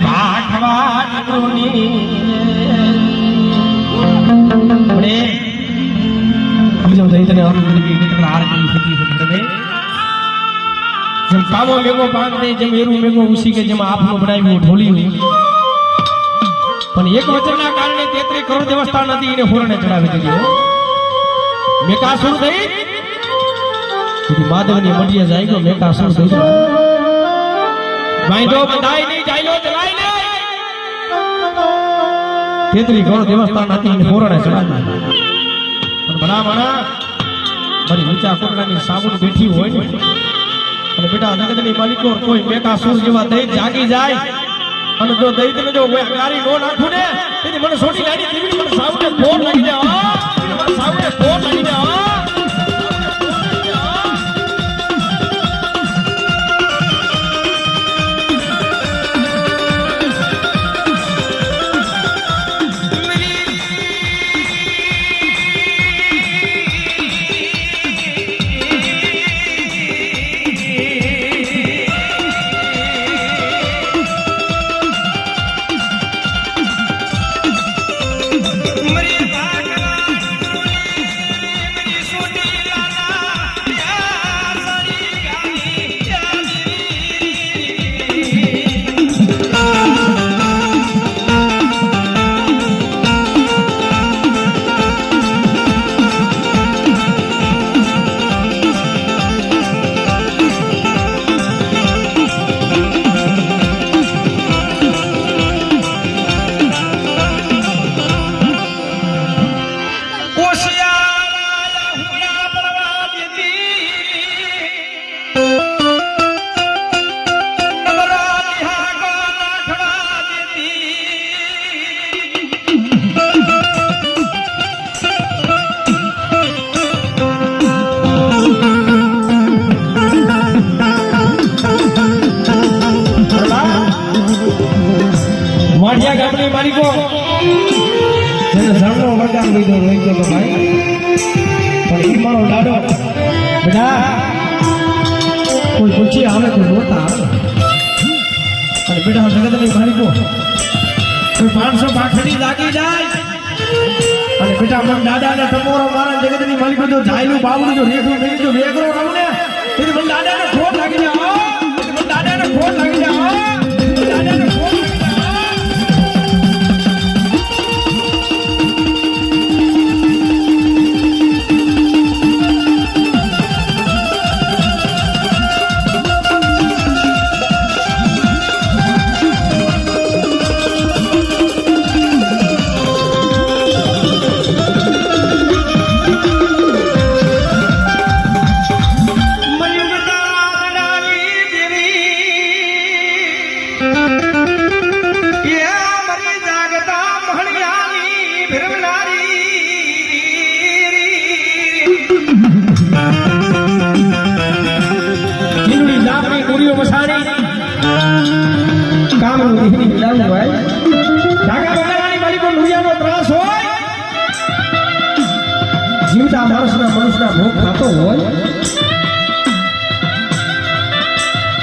ભાખવા નીકળોની આપણે બીજો દૈતને અનુકૂળ કે આરતી થતી તમે જેમ કામો મેગો પાક દે જેમ એરું મેગો ઉસી કે જેમ આપનો બનાવ્યું ઢોલી પણ એક વચનના કારણે 33 કરોડ દેવસ્થાન હતી એને હોરણે ચડાવી દીધી મેકાસુર દઈ માધવની મંડીએ જાય ગયો મેકાસુર દઈ વાંધો બધાય નહીં જાયલો ચલાય ને 33 કરોડ દેવસ્થાન હતી એને હોરણે ચડાવી પણ બડા મારી ઊંચા કોટલાની સાબુન બેઠી હોય ને અને બેટા જગતની માલિકો કોઈ મેકાસુર જેવા દૈત જાગી જાય અને જો દૈતને જો ગારી નો નાખું ને તેની મને છોડી લાડી દેવી મને સાવને ફોન લાગી જાય મને સાવને ફોન લાગી જાય માઢિયા ગામની માલિકો જેને જણનો વરદાન લીધો લઈ ગયો ભાઈ પણ ઈ મારો લાડો બેટા કોઈ પૂછી આવે તો રોતા આવે અને બેટા જગતની માલિકો કોઈ 500 ભાખડી લાગી જાય અને બેટા મન દાદાને ટમોરો મારા જગતની માલિકો જો જાયલું બાવડું જો રેખું મેલી જો વેગરો રહું ને તેની મન દાદાને ખોટ લાગી જાય મન દાદાને ખોટ લાગી જાય દાદાને ખોટ જીવતા મનુષ્યના ભોગ ખાતો હોય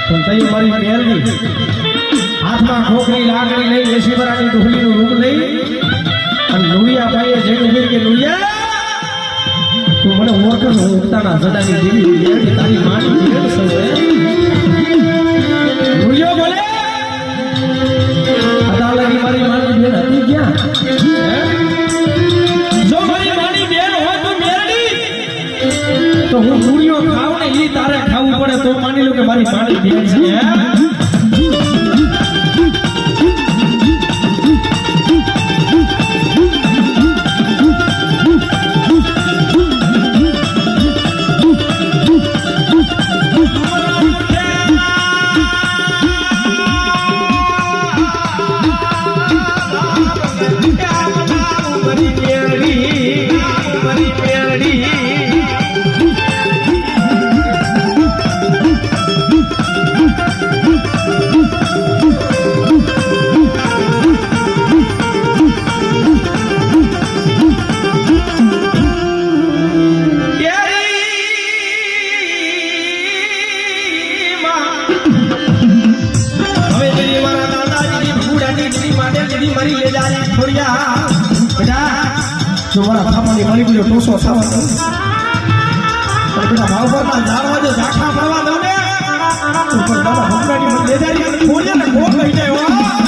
તો તઈ મારી મેલડી હાથમાં ખોખરી લાકડી લઈ એસીબરાની ઢોલીનું રૂપ લઈ અને લુડિયા ભાઈએ જઈને ઉભી કે લુડિયા તું મને ઓળખો છો ઉગતાના જડાની દેવી મેલડી તારી માની જીવન સૌ લુડિયો બોલે અદાલની મારી માની બેન હતી ક્યાં તો હું પૂરીઓ ખાવ ને ઈ તારે ખાવું પડે તો માની લો કે મારી માની બેન છે જો મારા થાપાની મળી ગયો ટોસો થવા દો પણ બેટા ભાવ પરના ઝાડવા જો ઝાખા પડવા દો ને તો પણ દાદા ભમરાની બેજારી થોડી ને કોણ લઈ જાય